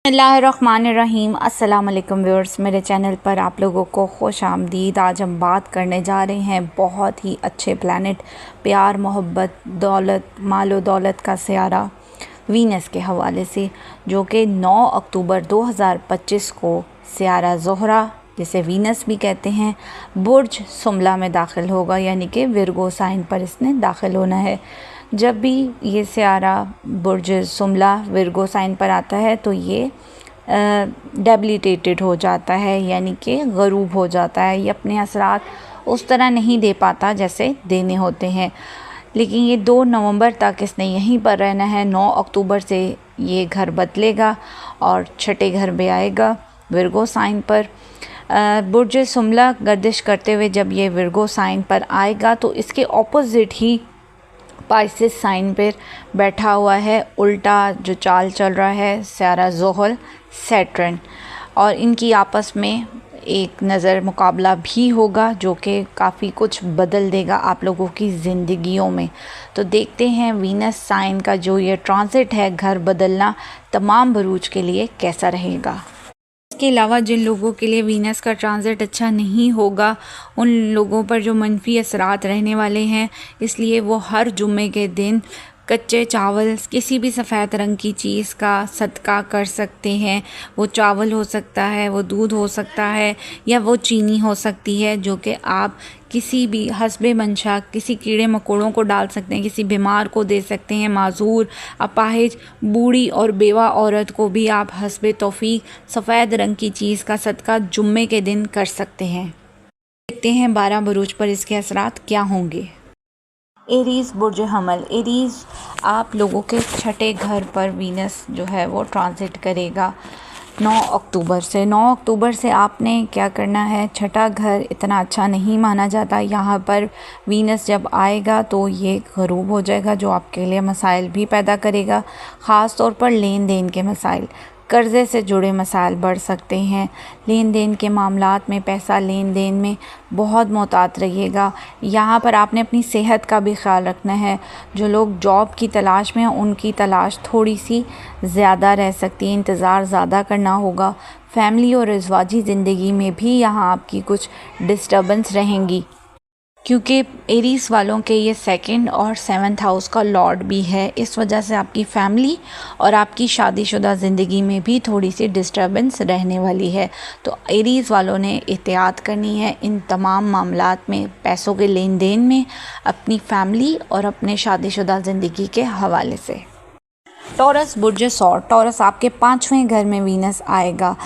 बिस्मिल्लाहिर्रहमानिर्रहीम। अस्सलाम वालेकुम व्यूअर्स, मेरे चैनल पर आप लोगों को खुश आमदीद। आज हम बात करने जा रहे हैं बहुत ही अच्छे प्लैनेट, प्यार मोहब्बत दौलत मालो दौलत का सियारा वीनस के हवाले से, जो कि 9 अक्टूबर 2025 को सियारा ज़ोहरा जिसे वीनस भी कहते हैं बुर्ज सुमला में दाखिल होगा, यानी कि विर्गो साइन पर इसने दाखिल होना है। जब भी ये सियारा बुर्ज सुमला विर्गो साइन पर आता है तो ये डेबिलिटेटेड हो जाता है, यानी कि गरूब हो जाता है। ये अपने असरात उस तरह नहीं दे पाता जैसे देने होते हैं। लेकिन ये 2 नवंबर तक इसने यहीं पर रहना है। 9 अक्टूबर से ये घर बदलेगा और छठे घर में आएगा विर्गो साइन पर। बुर्ज सुमला गर्दिश करते हुए जब ये विर्गो साइन पर आएगा तो इसके ऑपोजिट ही पाइसेस साइन पर बैठा हुआ है, उल्टा जो चाल चल रहा है सियारा ज़ोहल सैटर्न, और इनकी आपस में एक नज़र मुकाबला भी होगा जो कि काफ़ी कुछ बदल देगा आप लोगों की ज़िंदगियों में। तो देखते हैं वीनस साइन का जो ये ट्रांजिट है, घर बदलना तमाम बरूज के लिए कैसा रहेगा। इसके अलावा जिन लोगों के लिए वीनस का ट्रांजिट अच्छा नहीं होगा, उन लोगों पर जो मनफी असरात रहने वाले हैं, इसलिए वो हर जुम्मे के दिन कच्चे चावल किसी भी सफ़ेद रंग की चीज़ का सदका कर सकते हैं। वो चावल हो सकता है, वो दूध हो सकता है, या वो चीनी हो सकती है, जो कि आप किसी भी हस्बे मंशा किसी कीड़े मकोड़ों को डाल सकते हैं, किसी बीमार को दे सकते हैं, माजूर, अपाहिज, बूढ़ी और बेवा औरत को भी आप हस्बे तौफीक सफ़ेद रंग की चीज़ का सदका जुम्मे के दिन कर सकते हैं। देखते हैं 12 बरूज पर इसके असरात क्या होंगे। एरीज़ बुर्ज हमल। एरीज़ आप लोगों के छठे घर पर वीनस जो है वो ट्रांजिट करेगा 9 अक्टूबर से। 9 अक्टूबर से आपने क्या करना है, छठा घर इतना अच्छा नहीं माना जाता। यहाँ पर वीनस जब आएगा तो ये गरूब हो जाएगा, जो आपके लिए मसाइल भी पैदा करेगा, ख़ास तौर पर लेन देन के मसाइल, कर्ज़े से जुड़े मसाइल बढ़ सकते हैं। लेन देन के मामलात में, पैसा लेन देन में बहुत मोहतात रहिएगा। यहाँ पर आपने अपनी सेहत का भी ख्याल रखना है। जो लोग जॉब की तलाश में हैं, उनकी तलाश थोड़ी सी ज़्यादा रह सकती है, इंतज़ार ज़्यादा करना होगा। फैमिली और रिज़वाजी ज़िंदगी में भी यहाँ आपकी कुछ डिस्टर्बेंस रहेंगी, क्योंकि एरीज़ वालों के ये 2nd और 7th हाउस का लॉर्ड भी है। इस वजह से आपकी फैमिली और आपकी शादीशुदा ज़िंदगी में भी थोड़ी सी डिस्टर्बेंस रहने वाली है। तो एरीज़ वालों ने एहतियात करनी है इन तमाम मामलात में, पैसों के लेन देन में, अपनी फैमिली और अपने शादीशुदा ज़िंदगी के हवाले से। टॉरस बुर्ज सौर। टॉरस आपके 5वें घर में वीनस आएगा।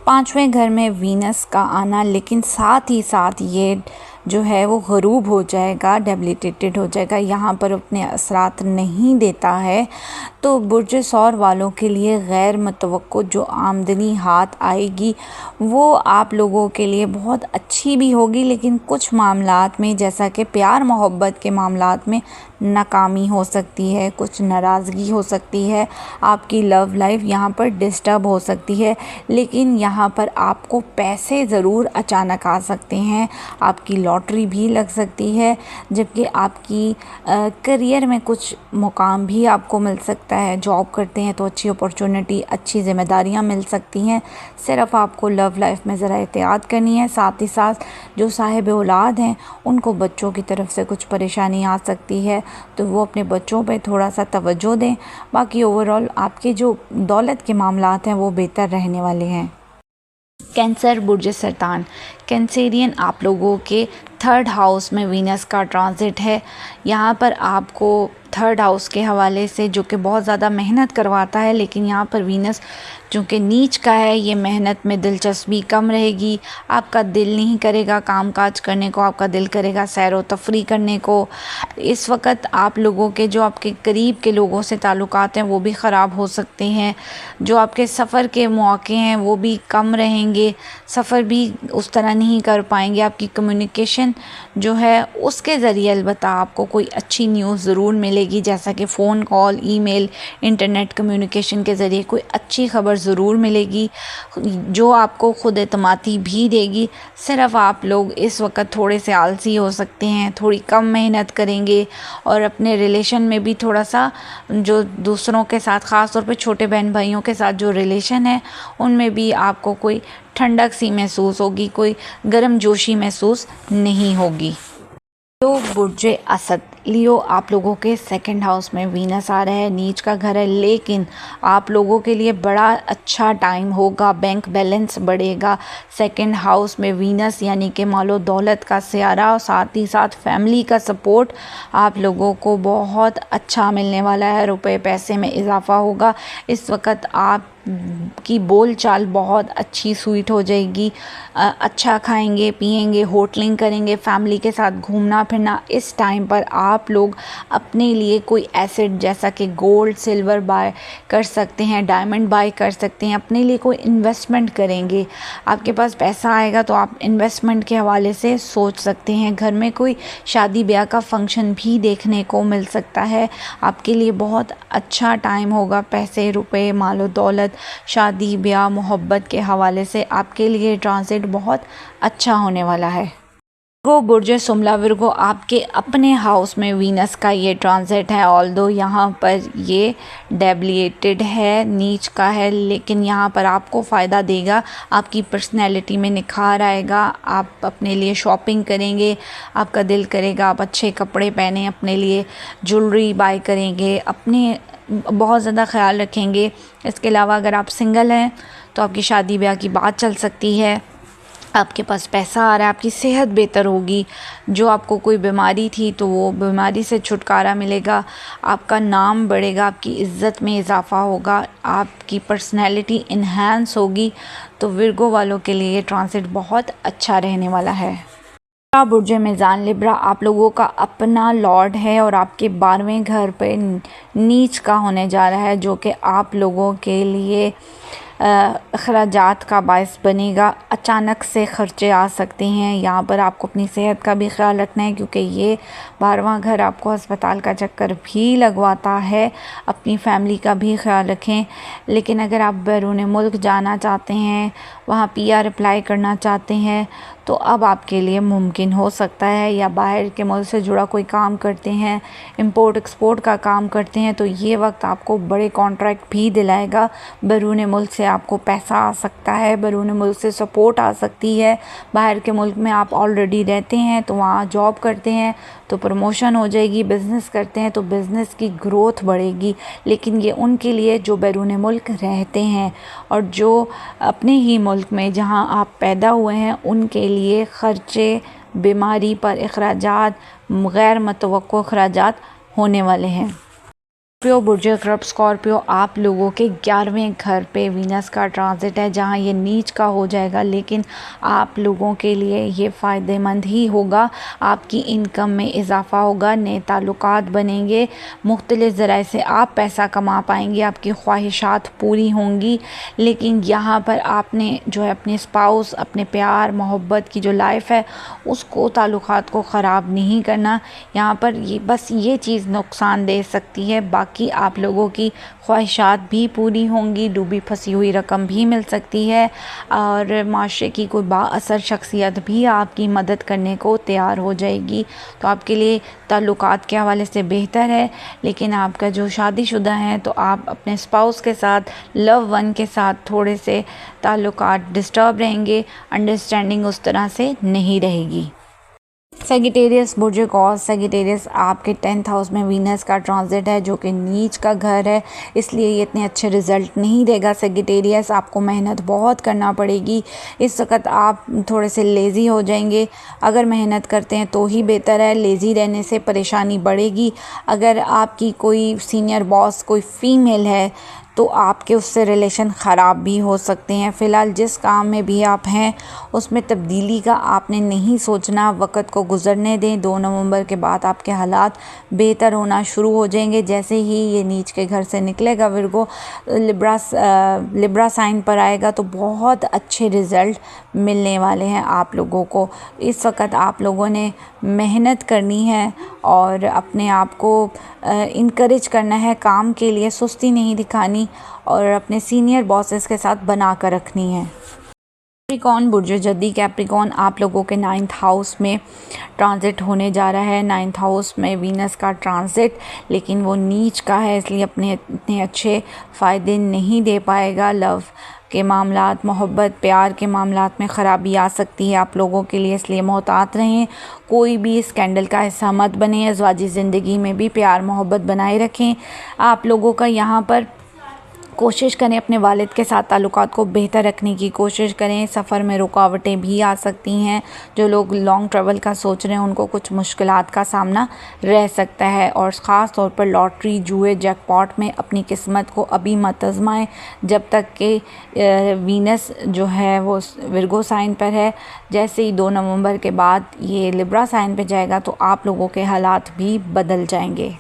5वें घर में वीनस का आना, लेकिन साथ ही साथ ये जो है वो गरूब हो जाएगा, डेबिलिटेटेड हो जाएगा, यहाँ पर अपने असरात नहीं देता है। तो बुर्ज सौर वालों के लिए गैर मुतवक्को जो आमदनी हाथ आएगी वो आप लोगों के लिए बहुत अच्छी भी होगी, लेकिन कुछ मामलात में, जैसा कि प्यार मोहब्बत के मामलात में नाकामी हो सकती है, कुछ नाराज़गी हो सकती है, आपकी लव लाइफ यहाँ पर डिस्टर्ब हो सकती है। लेकिन यहाँ पर आपको पैसे ज़रूर अचानक आ सकते हैं, आपकी लॉटरी भी लग सकती है, जबकि आपकी करियर में कुछ मुकाम भी आपको मिल सकता है। जॉब करते हैं तो अच्छी अपॉर्चुनिटी, अच्छी ज़िम्मेदारियाँ मिल सकती हैं। सिर्फ आपको लव लाइफ में ज़रा एहतियात करनी है। साथ ही साथ जो साहिब औलाद हैं उनको बच्चों की तरफ से कुछ परेशानी आ सकती है, तो वो अपने बच्चों पे थोड़ा सा तवज्जो दें। बाकी ओवरऑल आपके जो दौलत के मामलात हैं वो बेहतर रहने वाले हैं। कैंसर बुर्ज सरतान। कैंसेरियन आप लोगों के 3rd हाउस में वीनस का ट्रांजिट है। यहाँ पर आपको 3rd हाउस के हवाले से, जो कि बहुत ज़्यादा मेहनत करवाता है, लेकिन यहाँ पर वीनस चूँकि नीच का है, ये मेहनत में दिलचस्पी कम रहेगी। आपका दिल नहीं करेगा काम काज करने को, आपका दिल करेगा सैर व तफरी करने को। इस वक्त आप लोगों के जो आपके करीब के लोगों से ताल्लुकात हैं वो भी ख़राब हो सकते हैं। जो आपके सफ़र के मौके हैं वो भी कम रहेंगे, सफ़र भी उस तरह नहीं कर पाएंगे। आपकी कम्युनिकेशन जो है उसके ज़रिए अलबत्ता आपको कोई अच्छी न्यूज़ ज़रूर मिलेगी, जैसा कि phone call, email, internet communication के ज़रिए कोई अच्छी ख़बर ज़रूर मिलेगी जो आपको खुद एतमादी भी देगी। सिर्फ़ आप लोग इस वक्त थोड़े से आलसी हो सकते हैं, थोड़ी कम मेहनत करेंगे और अपने रिलेशन में भी थोड़ा सा जो दूसरों के साथ, ख़ास तौर पे छोटे बहन भाइयों के साथ जो रिलेशन है उनमें भी आपको कोई ठंडक सी महसूस होगी, कोई गर्म जोशी महसूस नहीं होगी। तो बुर्जे असद लियो, आप लोगों के सेकंड हाउस में वीनस आ रहा है, नीच का घर है, लेकिन आप लोगों के लिए बड़ा अच्छा टाइम होगा, बैंक बैलेंस बढ़ेगा। सेकंड हाउस में वीनस यानी कि मालो दौलत का सियारा और साथ ही साथ फैमिली का सपोर्ट आप लोगों को बहुत अच्छा मिलने वाला है। रुपए पैसे में इजाफा होगा। इस वक्त आप की बोल चाल बहुत अच्छी स्वीट हो जाएगी। अच्छा खाएंगे पिएंगे, होटलिंग करेंगे, फैमिली के साथ घूमना फिरना। इस टाइम पर आप लोग अपने लिए कोई एसेट जैसा कि गोल्ड सिल्वर बाय कर सकते हैं, डायमंड बाय कर सकते हैं, अपने लिए कोई इन्वेस्टमेंट करेंगे। आपके पास पैसा आएगा तो आप इन्वेस्टमेंट के हवाले से सोच सकते हैं। घर में कोई शादी ब्याह का फंक्शन भी देखने को मिल सकता है। आपके लिए बहुत अच्छा टाइम होगा। पैसे रुपए मालो दौलत, शादी ब्याह, मोहब्बत के हवाले से आपके लिए ट्रांजिट बहुत अच्छा होने वाला है। विर्गो बुर्जे सुमला विर्गो, आपके अपने हाउस में वीनस का ये ट्रांजिट है। ऑल्दो यहाँ पर ये डेबिलिएटेड है, नीच का है, लेकिन यहाँ पर आपको फ़ायदा देगा। आपकी पर्सनैलिटी में निखार आएगा। आप अपने लिए शॉपिंग करेंगे, आपका दिल करेगा आप अच्छे कपड़े पहने, अपने लिए ज्वेलरी बाय करेंगे, अपने बहुत ज़्यादा ख्याल रखेंगे। इसके अलावा अगर आप सिंगल हैं तो आपकी शादी ब्याह की बात चल सकती है। आपके पास पैसा आ रहा है, आपकी सेहत बेहतर होगी। जो आपको कोई बीमारी थी तो वो बीमारी से छुटकारा मिलेगा। आपका नाम बढ़ेगा, आपकी इज़्ज़त में इजाफ़ा होगा, आपकी पर्सनैलिटी इन्हांस होगी। तो विर्गो वालों के लिए ट्रांजिट बहुत अच्छा रहने वाला है। बुर्जे मीज़ान लिब्रा, आप लोगों का अपना लॉर्ड है और आपके 12वें घर पे नीच का होने जा रहा है, जो कि आप लोगों के लिए अखराजात का बायस बनेगा। अचानक से ख़र्चे आ सकते हैं। यहाँ पर आपको अपनी सेहत का भी ख्याल रखना है, क्योंकि ये 12वां घर आपको अस्पताल का चक्कर भी लगवाता है। अपनी फैमिली का भी ख्याल रखें। लेकिन अगर आप बैरून मुल्क जाना चाहते हैं, वहाँ PR अप्लाई करना चाहते हैं, तो अब आपके लिए मुमकिन हो सकता है। या बाहर के मुल्क से जुड़ा कोई काम करते हैं, इंपोर्ट एक्सपोर्ट का काम करते हैं, तो ये वक्त आपको बड़े कॉन्ट्रैक्ट भी दिलाएगा। बैरून मुल्क से आपको पैसा आ सकता है, बैरून मुल्क से सपोर्ट आ सकती है। बाहर के मुल्क में आप ऑलरेडी रहते हैं तो वहाँ जॉब करते हैं तो प्रमोशन हो जाएगी। बिज़नेस करते हैं तो बिज़नेस की ग्रोथ बढ़ेगी। लेकिन ये उनके लिए जो बैरून मुल्क रहते हैं और जो अपने ही मुल्क में जहाँ आप पैदा हुए हैं उनके लिए ख़र्चे, बीमारी पर अखराजात, गैर मुतवक्को अखराजात होने वाले हैं। स्कॉर्पियो बुर्जे क्रब स्कॉर्पियो, आप लोगों के 11वें घर पे वीनस का ट्रांजिट है, जहां ये नीच का हो जाएगा, लेकिन आप लोगों के लिए ये फ़ायदेमंद ही होगा। आपकी इनकम में इजाफा होगा, नए ताल्लुकात बनेंगे, मुख्तलिफ़ ज़राए से आप पैसा कमा पाएंगे, आपकी ख्वाहिशात पूरी होंगी। लेकिन यहाँ पर आपने जो है अपने स्पाउस, अपने प्यार मोहब्बत की जो लाइफ है उसको, ताल्लुकात को ख़राब नहीं करना। यहाँ पर ये बस ये चीज़ नुकसान दे सकती है, बाकी आप लोगों की ख्वाहिशात भी पूरी होंगी। डूबी फंसी हुई रकम भी मिल सकती है और माशरे की कोई बाअसर शख्सियत भी आपकी मदद करने को तैयार हो जाएगी। तो आपके लिए ताल्लुकात के हवाले से बेहतर है। लेकिन आपका जो शादीशुदा है तो आप अपने स्पाउस के साथ, लव वन के साथ थोड़े से ताल्लुकात डिस्टर्ब रहेंगे, अंडरस्टैंडिंग उस तरह से नहीं रहेगी। सेगिटेरियस बुर्जे कॉस, सेगिटेरियस आपके 10th हाउस में वीनस का ट्रांजिट है, जो कि नीच का घर है, इसलिए ये इतने अच्छे रिज़ल्ट नहीं देगा। सेगिटेरियस आपको मेहनत बहुत करना पड़ेगी। इस वक्त आप थोड़े से लेज़ी हो जाएंगे। अगर मेहनत करते हैं तो ही बेहतर है, लेज़ी रहने से परेशानी बढ़ेगी। अगर आपकी कोई सीनियर बॉस कोई फ़ीमेल है तो आपके उससे रिलेशन ख़राब भी हो सकते हैं। फ़िलहाल जिस काम में भी आप हैं उसमें तब्दीली का आपने नहीं सोचना, वक़्त को गुज़रने दें। 2 नवंबर के बाद आपके हालात बेहतर होना शुरू हो जाएंगे। जैसे ही ये नीच के घर से निकलेगा विर्गो लिब्रा साइन पर आएगा तो बहुत अच्छे रिज़ल्ट मिलने वाले हैं आप लोगों को। इस वक्त आप लोगों ने मेहनत करनी है और अपने आप को इनकरेज करना है काम के लिए, सुस्ती नहीं दिखानी और अपने सीनियर बॉसेस के साथ बना कर रखनी है। कैप्रिकॉन बुर्ज जद्दी कैप्रिकॉन आप लोगों के 9th हाउस में ट्रांजिट होने जा रहा है। 9th हाउस में वीनस का ट्रांजिट, लेकिन वो नीच का है इसलिए अपने इतने अच्छे फ़ायदे नहीं दे पाएगा। लव के मामलात, मोहब्बत प्यार के मामलात में ख़राबी आ सकती है आप लोगों के लिए, इसलिए मोहतात रहें। कोई भी स्कैंडल का हिस्सा मत बने। अज़वाजी ज़िंदगी में भी प्यार मोहब्बत बनाए रखें। आप लोगों का यहाँ पर कोशिश करें अपने वालिद के साथ ताल्लुकात को बेहतर रखने की कोशिश करें। सफ़र में रुकावटें भी आ सकती हैं। जो लोग लॉन्ग ट्रैवल का सोच रहे हैं उनको कुछ मुश्किलात का सामना रह सकता है। और ख़ास तौर पर लॉटरी, जुए, जैकपॉट में अपनी किस्मत को अभी मत आज़माएं जब तक कि वीनस जो है वो विर्गो साइन पर है। जैसे ही 2 नवंबर के बाद ये लिब्रा साइन पर जाएगा तो आप लोगों के हालात भी बदल जाएंगे।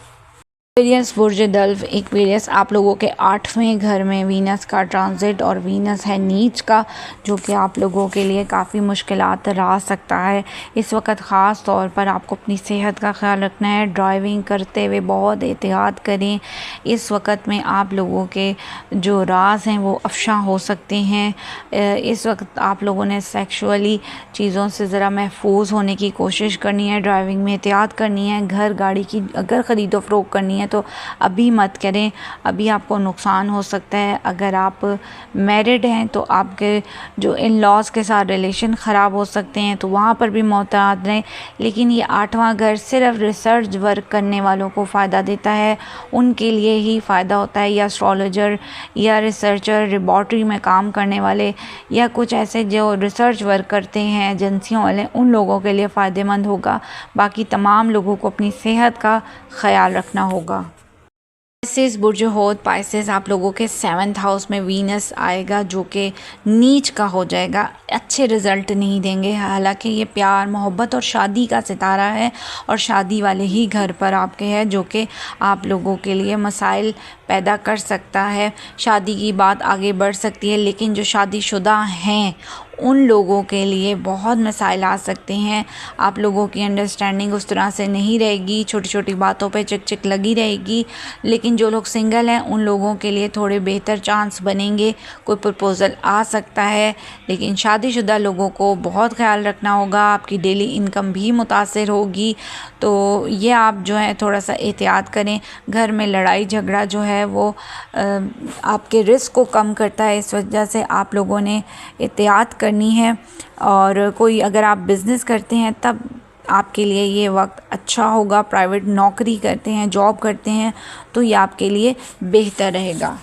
एक्वेरियस बुर्ज दल्व एक्वेरियस आप लोगों के 8वें घर में वीनस का ट्रांजिट और वीनस है नीच का, जो कि आप लोगों के लिए काफ़ी मुश्किलात ला सकता है। इस वक्त ख़ास तौर पर आपको अपनी सेहत का ख्याल रखना है। ड्राइविंग करते हुए बहुत एहतियात करें। इस वक्त में आप लोगों के जो राज हैं वो अफशा हो सकते हैं। इस वक्त आप लोगों ने सेक्सुअली चीज़ों से ज़रा महफूज होने की कोशिश करनी है। ड्राइविंग में एहतियात करनी है। घर गाड़ी की अगर ख़रीदो फ़रोख्त करनी है तो अभी मत करें, अभी आपको नुकसान हो सकता है। अगर आप मैरिड हैं तो आपके जो इन लॉज के साथ रिलेशन ख़राब हो सकते हैं, तो वहाँ पर भी मोहतात रहें। लेकिन ये 8वां घर सिर्फ रिसर्च वर्क करने वालों को फ़ायदा देता है, उनके लिए ही फ़ायदा होता है। या एस्ट्रोलॉजर या रिसर्चर, लेबॉर्ट्री में काम करने वाले या कुछ ऐसे जो रिसर्च वर्क करते हैं एजेंसियों वाले, उन लोगों के लिए फ़ायदेमंद होगा। बाकी तमाम लोगों को अपनी सेहत का ख्याल रखना होगा। पाइसेस बुर्ज होत पाइसेस आप लोगों के 7th हाउस में वीनस आएगा जो कि नीच का हो जाएगा। अच्छे रिज़ल्ट नहीं देंगे। हालांकि ये प्यार मोहब्बत और शादी का सितारा है और शादी वाले ही घर पर आपके है, जो कि आप लोगों के लिए मसाइल पैदा कर सकता है। शादी की बात आगे बढ़ सकती है, लेकिन जो शादीशुदा हैं उन लोगों के लिए बहुत मसाइल आ सकते हैं। आप लोगों की अंडरस्टैंडिंग उस तरह से नहीं रहेगी, छोटी छोटी बातों पे चिक चिक लगी रहेगी। लेकिन जो लोग सिंगल हैं उन लोगों के लिए थोड़े बेहतर चांस बनेंगे, कोई प्रपोज़ल आ सकता है। लेकिन शादीशुदा लोगों को बहुत ख्याल रखना होगा। आपकी डेली इनकम भी मुतासर होगी, तो ये आप जो है थोड़ा सा एहतियात करें। घर में लड़ाई झगड़ा जो है वो आपके रिस्क को कम करता है, इस वजह से आप लोगों ने एहतियात करनी है। और कोई अगर आप बिज़नेस करते हैं तब आपके लिए ये वक्त अच्छा होगा। प्राइवेट नौकरी करते हैं, जॉब करते हैं, तो ये आपके लिए बेहतर रहेगा।